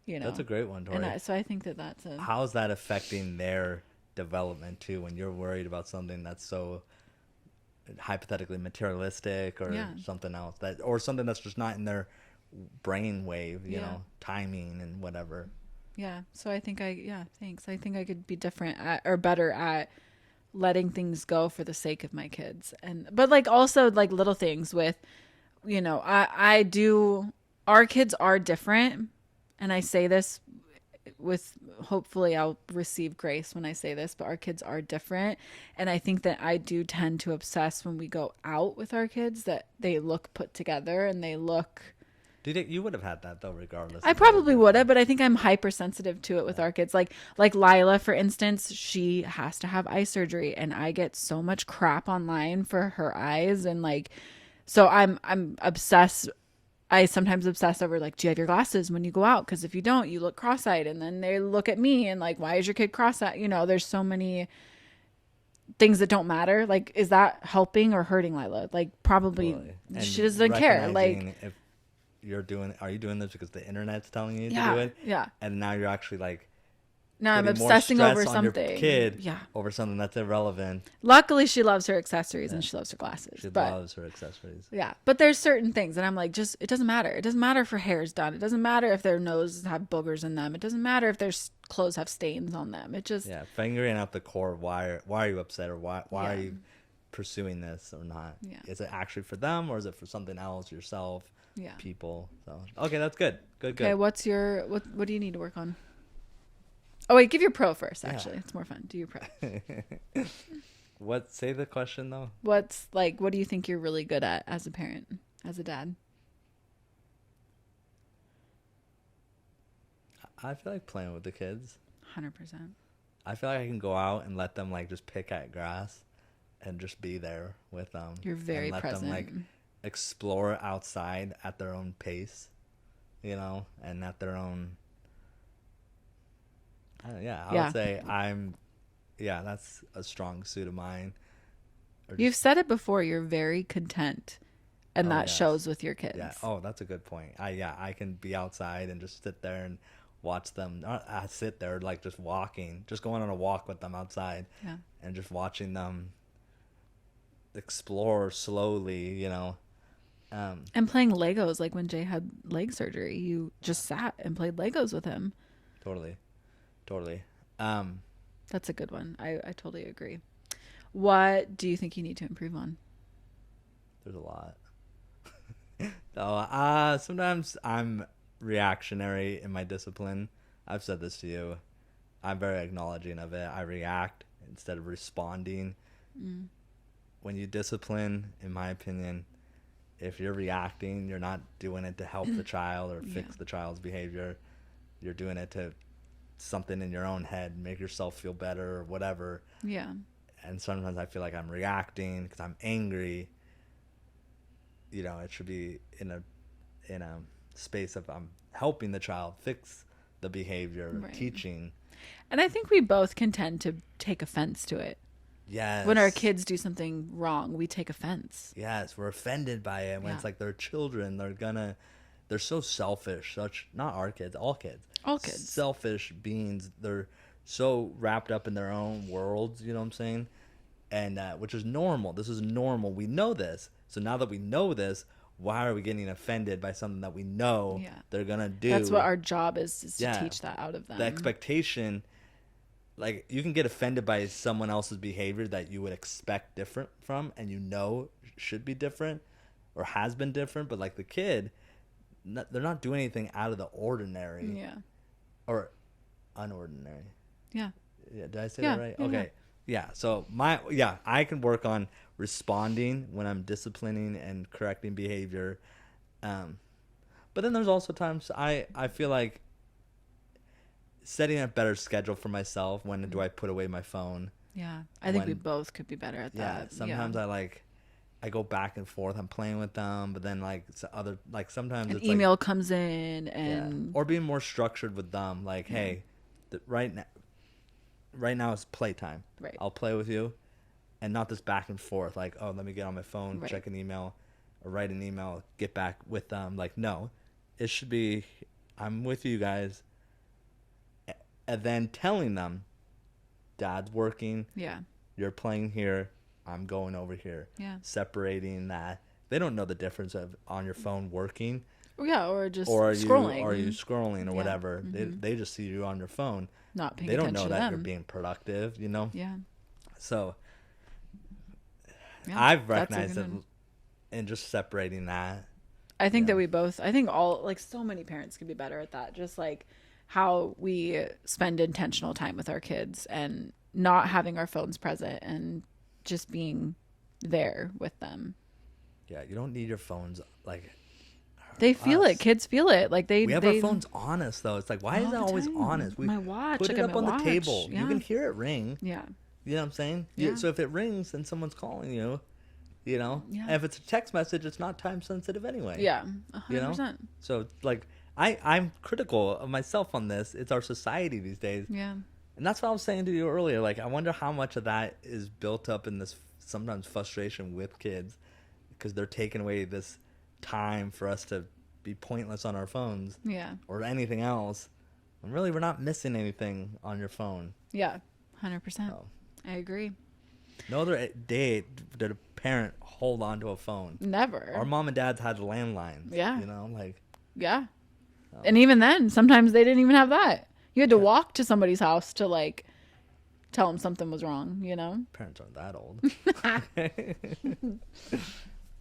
Speaker 2: That's a great one, Tori.
Speaker 1: So I think that that's a
Speaker 2: How is that affecting their development too? When you're worried about something that's so hypothetically materialistic or something else or something that's just not in their brain wave, timing and whatever.
Speaker 1: Yeah. So I think thanks. I think I could be different at or better at letting things go for the sake of my kids. But like also like little things with, I do, our kids are different. And I say this with, hopefully I'll receive grace when I say this, but our kids are different. And I think that I do tend to obsess when we go out with our kids that they look put together and they look.
Speaker 2: You would have had that though, regardless.
Speaker 1: I probably would have, but I think I'm hypersensitive to it with our kids. Like Lila, for instance, she has to have eye surgery, and I get so much crap online for her eyes, and like, so I'm obsessed. I sometimes obsess over like, do you have your glasses when you go out? Because if you don't, you look cross-eyed, and then they look at me and like, why is your kid cross-eyed? There's so many things that don't matter. Like, is that helping or hurting Lila? Like, probably she doesn't care. Like.
Speaker 2: If are you doing this because the internet's telling you to do it?
Speaker 1: Yeah.
Speaker 2: And now you're actually like,
Speaker 1: now I'm obsessing over something.
Speaker 2: Your kid over something that's irrelevant.
Speaker 1: Luckily, she loves her accessories and she loves her glasses.
Speaker 2: She loves her accessories.
Speaker 1: Yeah. But there's certain things and I'm like, it doesn't matter. It doesn't matter if her hair is done. It doesn't matter if their noses have boogers in them. It doesn't matter if their clothes have stains on them. It just.
Speaker 2: Yeah. Figuring out the core of why are you upset or why are you pursuing this or not?
Speaker 1: Yeah.
Speaker 2: Is it actually for them or is it for something else, yourself?
Speaker 1: Yeah.
Speaker 2: People. So okay, that's good. Good.
Speaker 1: Okay, what do you need to work on? Oh wait, give your pro first. Actually, it's more fun. Do your pro.
Speaker 2: Say the question though.
Speaker 1: What do you think you're really good at as a parent, as a dad?
Speaker 2: I feel like playing with the kids.
Speaker 1: 100%.
Speaker 2: I feel like I can go out and let them like just pick at grass, and just be there with them.
Speaker 1: You're very
Speaker 2: and let
Speaker 1: present.
Speaker 2: them like explore outside at their own pace, and at their own. I would say that's a strong suit of mine.
Speaker 1: You've said it before. You're very content, and that shows with your kids.
Speaker 2: Yeah. Oh, that's a good point. I can be outside and just sit there and watch them. I sit there like just going on a walk with them outside.
Speaker 1: Yeah.
Speaker 2: And just watching them explore slowly,
Speaker 1: and playing Legos, like when Jay had leg surgery, you just sat and played Legos with him.
Speaker 2: Totally.
Speaker 1: That's a good one. I totally agree. What do you think you need to improve on?
Speaker 2: There's a lot. So, sometimes I'm reactionary in my discipline. I've said this to you. I'm very acknowledging of it. I react instead of responding. When you discipline, in my opinion, if you're reacting, you're not doing it to help the child or fix the child's behavior. You're doing it to something in your own head, make yourself feel better or whatever.
Speaker 1: Yeah.
Speaker 2: And sometimes I feel like I'm reacting because I'm angry. It should be in a space of I'm helping the child fix the behavior, teaching.
Speaker 1: And I think we both can tend to take offense to it.
Speaker 2: Yes.
Speaker 1: When our kids do something wrong, we take offense.
Speaker 2: Yes, we're offended by it. When it's like they're children, they're so selfish. Not our kids, all kids.
Speaker 1: All kids.
Speaker 2: Selfish beings. They're so wrapped up in their own worlds, you know what I'm saying? And which is normal. This is normal. We know this. So now that we know this, why are we getting offended by something that we know they're going to do?
Speaker 1: That's what our job is to teach that out of them.
Speaker 2: The expectation, like you can get offended by someone else's behavior that you would expect different from and should be different. or has been different, but like the kid, they're not doing anything out of the ordinary.
Speaker 1: Yeah.
Speaker 2: Or unordinary.
Speaker 1: Yeah.
Speaker 2: Yeah, did I say
Speaker 1: Yeah,
Speaker 2: that right?
Speaker 1: yeah,
Speaker 2: Okay. Yeah. So I can work on responding when I'm disciplining and correcting behavior. But then there's also times I feel like setting a better schedule for myself. When do I put away my phone?
Speaker 1: Yeah. I think we both could be better at that.
Speaker 2: Sometimes I go back and forth. I'm playing with them, but then sometimes
Speaker 1: An
Speaker 2: it's
Speaker 1: email comes in and
Speaker 2: or being more structured with them. Like, hey, right now it's playtime.
Speaker 1: Right.
Speaker 2: I'll play with you, and not this back and forth. Like, oh, let me get on my phone, check an email, or write an email, get back with them. Like, no, it should be, I'm with you guys, and then telling them, Dad's working.
Speaker 1: Yeah.
Speaker 2: You're playing here. I'm going over here.
Speaker 1: Yeah.
Speaker 2: Separating that. They don't know the difference of on your phone working.
Speaker 1: Yeah, or just
Speaker 2: scrolling. Or
Speaker 1: you
Speaker 2: scrolling or whatever.
Speaker 1: Mm-hmm.
Speaker 2: They just see you on your phone.
Speaker 1: Not paying
Speaker 2: They don't
Speaker 1: attention
Speaker 2: know
Speaker 1: to
Speaker 2: that
Speaker 1: them.
Speaker 2: you're being productive, you know?
Speaker 1: Yeah.
Speaker 2: So
Speaker 1: Yeah,
Speaker 2: I've recognized that in just separating that.
Speaker 1: I think that we both, I think all, like, so many parents could be better at that. Just like how we spend intentional time with our kids and not having our phones present and just being there with them.
Speaker 2: Yeah, you don't need your phones, like,
Speaker 1: they feel it. Kids feel it. Like
Speaker 2: we have our phones on us, though. It's like, why is it always on us? We
Speaker 1: my watch,
Speaker 2: put it up on the table.
Speaker 1: Yeah.
Speaker 2: You can hear it ring.
Speaker 1: Yeah.
Speaker 2: You know what I'm saying?
Speaker 1: Yeah.
Speaker 2: So if it rings and someone's calling you, you know,
Speaker 1: Yeah.
Speaker 2: and if it's a text message, it's not time sensitive anyway.
Speaker 1: Yeah, 100%.
Speaker 2: You know? So like, I'm critical of myself on this. It's our society these days.
Speaker 1: Yeah.
Speaker 2: And that's what I was saying to you earlier. Like, I wonder how much of that is built up in this sometimes frustration with kids because they're taking away this time for us to be pointless on our phones.
Speaker 1: Yeah.
Speaker 2: Or anything else. And really, we're not missing anything on your phone.
Speaker 1: Yeah, 100%.
Speaker 2: So,
Speaker 1: I agree.
Speaker 2: no other day did a parent hold on to a phone.
Speaker 1: Never.
Speaker 2: Our mom and dads had landlines.
Speaker 1: Yeah.
Speaker 2: You know, like.
Speaker 1: Yeah. And even then, sometimes they didn't even have that. You had to walk to somebody's house to, like, tell them something was wrong, you know?
Speaker 2: Parents aren't that old.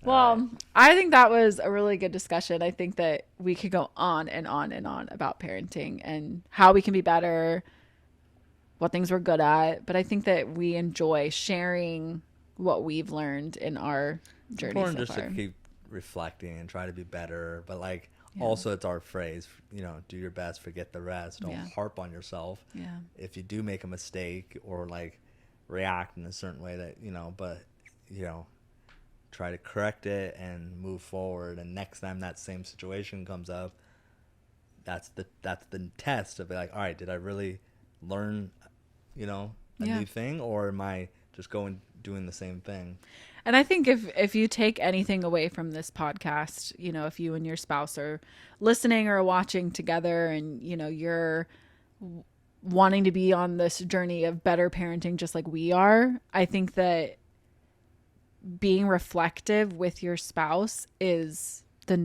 Speaker 1: Well, I think that was a really good discussion. I think that we could go on and on and on about parenting and how we can be better, what things we're good at. But I think that we enjoy sharing what we've learned in our journey
Speaker 2: Important
Speaker 1: so
Speaker 2: just
Speaker 1: far.
Speaker 2: to keep reflecting and try to be better. But, like, also it's our phrase, you know, do your best, forget the rest. Don't harp on yourself.
Speaker 1: Yeah.
Speaker 2: If you do make a mistake or, like, react in a certain way that, you know, but, you know, try to correct it and move forward. And next time that same situation comes up, that's the test of, like, all right, did I really learn, you know, a new thing, or am I just doing the same thing?
Speaker 1: And I think if you take anything away from this podcast, you know, if you and your spouse are listening or watching together and, you know, you're wanting to be on this journey of better parenting just like we are, I think that being reflective with your spouse is the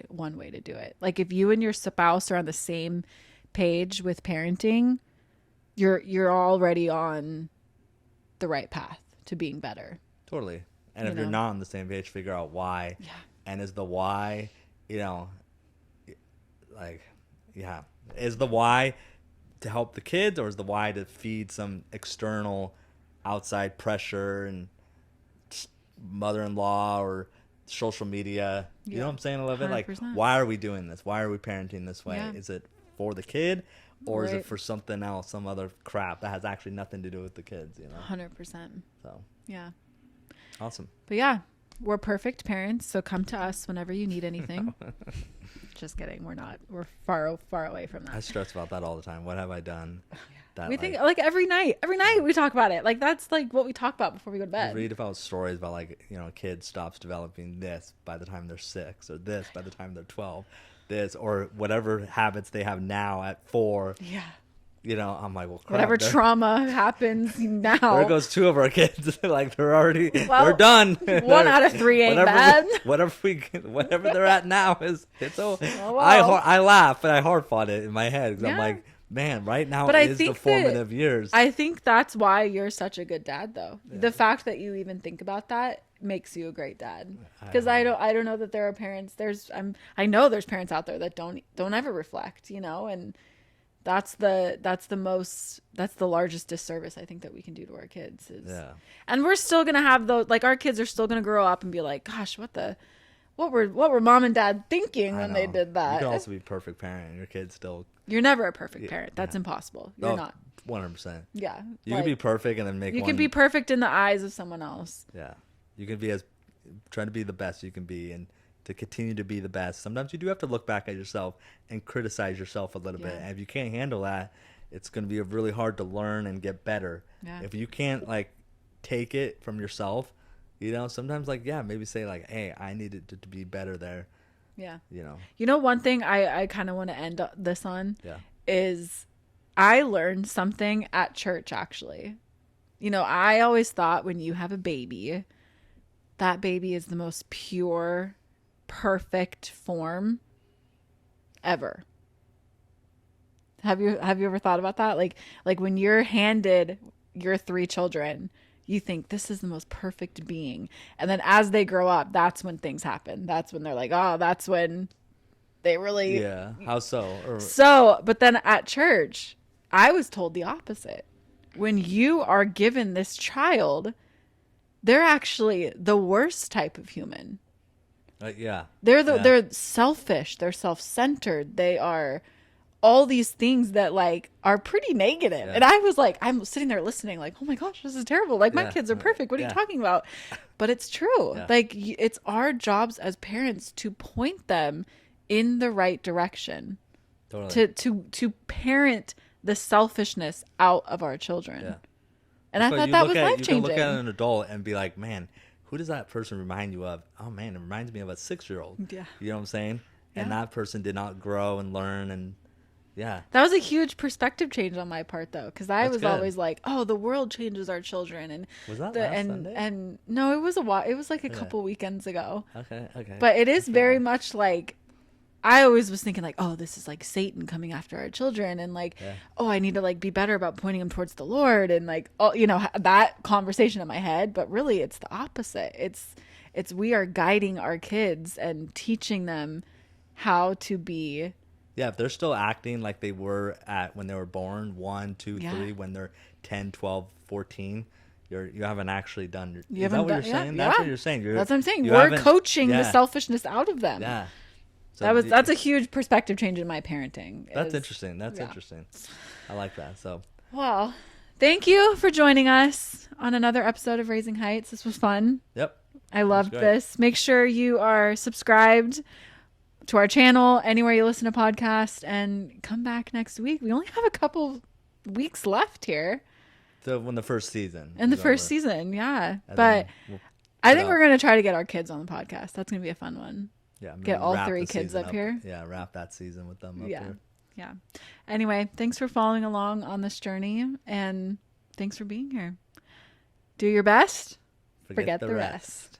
Speaker 1: one way to do it. Like, if you and your spouse are on the same page with parenting, you're already on the right path to being better.
Speaker 2: Totally. And if you're not on the same page, figure out why.
Speaker 1: Yeah.
Speaker 2: And is the why, you know, like, is the why to help the kids, or is the why to feed some external outside pressure and mother-in-law or social media? You know what I'm saying a little bit? Like, why are we doing this? Why are we parenting this way? Is it for the kid, or is it for something else, some other crap that has actually nothing to do with the kids, you know?
Speaker 1: 100%.
Speaker 2: So,
Speaker 1: yeah.
Speaker 2: Awesome.
Speaker 1: But yeah, we're perfect parents, so come to us whenever you need anything. Just kidding. We're not. We're far away from that.
Speaker 2: I stress about that all the time. What have I done? That,
Speaker 1: we think, like, every night we talk about it. Like, that's like what we talk about before we go to bed.
Speaker 2: You read about stories about, like, you know, a kid stops developing this by the time they're 6, or this by the time they're 12, this, or whatever habits they have now at 4.
Speaker 1: Yeah.
Speaker 2: You know, I'm like, well, crap,
Speaker 1: whatever trauma happens now.
Speaker 2: There goes 2 of our kids. Like, they're already, they're done.
Speaker 1: 1 out of 3 ain't bad.
Speaker 2: Whatever they're at now is, it's so.
Speaker 1: Oh, wow.
Speaker 2: I laugh, but I harp on it in my head because I'm like, man, right now is the formative years.
Speaker 1: I think that's why you're such a good dad, though. The fact that you even think about that makes you a great dad. Because I don't know that there are parents. I know there's parents out there that don't ever reflect, and that's the largest disservice I think that we can do to our kids is.
Speaker 2: Yeah.
Speaker 1: And we're still gonna have those, like, our kids are still gonna grow up and be like, gosh, what were mom and dad thinking when they did that?
Speaker 2: You can also be a perfect parent and your kids still.
Speaker 1: You're never a perfect parent. That's impossible. You're not.
Speaker 2: 100%.
Speaker 1: Yeah.
Speaker 2: You can be perfect and then make.
Speaker 1: You can be perfect in the eyes of someone else.
Speaker 2: Yeah. You can be trying to be the best you can be, and to continue to be the best. Sometimes you do have to look back at yourself and criticize yourself a little bit. And if you can't handle that, it's going to be really hard to learn and get better. Yeah. If you can't take it from yourself, sometimes maybe say hey, I needed to be better there.
Speaker 1: Yeah. One thing I kind of want to end this on is I learned something at church, actually. I always thought when you have a baby, that baby is the most pure, perfect form ever. Have you ever thought about that? Like when you're handed your 3 children, you think this is the most perfect being. And then as they grow up, that's when things happen. That's when they're like, oh, that's when they really...
Speaker 2: Yeah, how so?
Speaker 1: But then at church, I was told the opposite. When you are given this child, they're actually the worst type of human. They're selfish. They're self-centered. They are all these things that are pretty negative. And I was I'm sitting there listening oh my gosh, this is terrible. My kids are perfect. What are you talking about? But it's true. Yeah. It's our jobs as parents to point them in the right direction. Totally. To parent the selfishness out of our children. Yeah. And I thought that was life-changing.
Speaker 2: You can look at an adult and be like, man, who does that person remind you of? Oh man, it reminds me of a 6-year-old. Yeah. You know what I'm saying? Yeah. And that person did not grow and learn, and yeah.
Speaker 1: That was a huge perspective change on my part, though, because I was always like, oh, the world changes our children. And
Speaker 2: was that last Sunday?
Speaker 1: And no, it was a while. It was a couple weekends ago.
Speaker 2: Okay.
Speaker 1: But it is very much I always was thinking oh, this is Satan coming after our children, and oh, I need to be better about pointing them towards the Lord, and that conversation in my head. But really, it's the opposite. It's we are guiding our kids and teaching them how to be.
Speaker 2: Yeah, if they're still acting like they were when they were born, 1, 2, 3, when they're 10, 12, 14, you haven't actually done. Is that what you're saying? That's what you're saying.
Speaker 1: That's what I'm saying. We're coaching the selfishness out of them.
Speaker 2: Yeah.
Speaker 1: So that's a huge perspective change in my parenting.
Speaker 2: That's interesting. Interesting. I like that. So.
Speaker 1: Well, thank you for joining us on another episode of Raising Heights. This was fun.
Speaker 2: Yep.
Speaker 1: I loved this. Make sure you are subscribed to our channel anywhere you listen to podcasts, and come back next week. We only have a couple weeks left here.
Speaker 2: So when the first season.
Speaker 1: In the first season, yeah. But I think we're going to try to get our kids on the podcast. That's going to be a fun one.
Speaker 2: Yeah,
Speaker 1: get all 3 kids up here.
Speaker 2: Yeah, wrap that season with them up here.
Speaker 1: Yeah. Anyway, thanks for following along on this journey, and thanks for being here. Do your best. Forget the rest.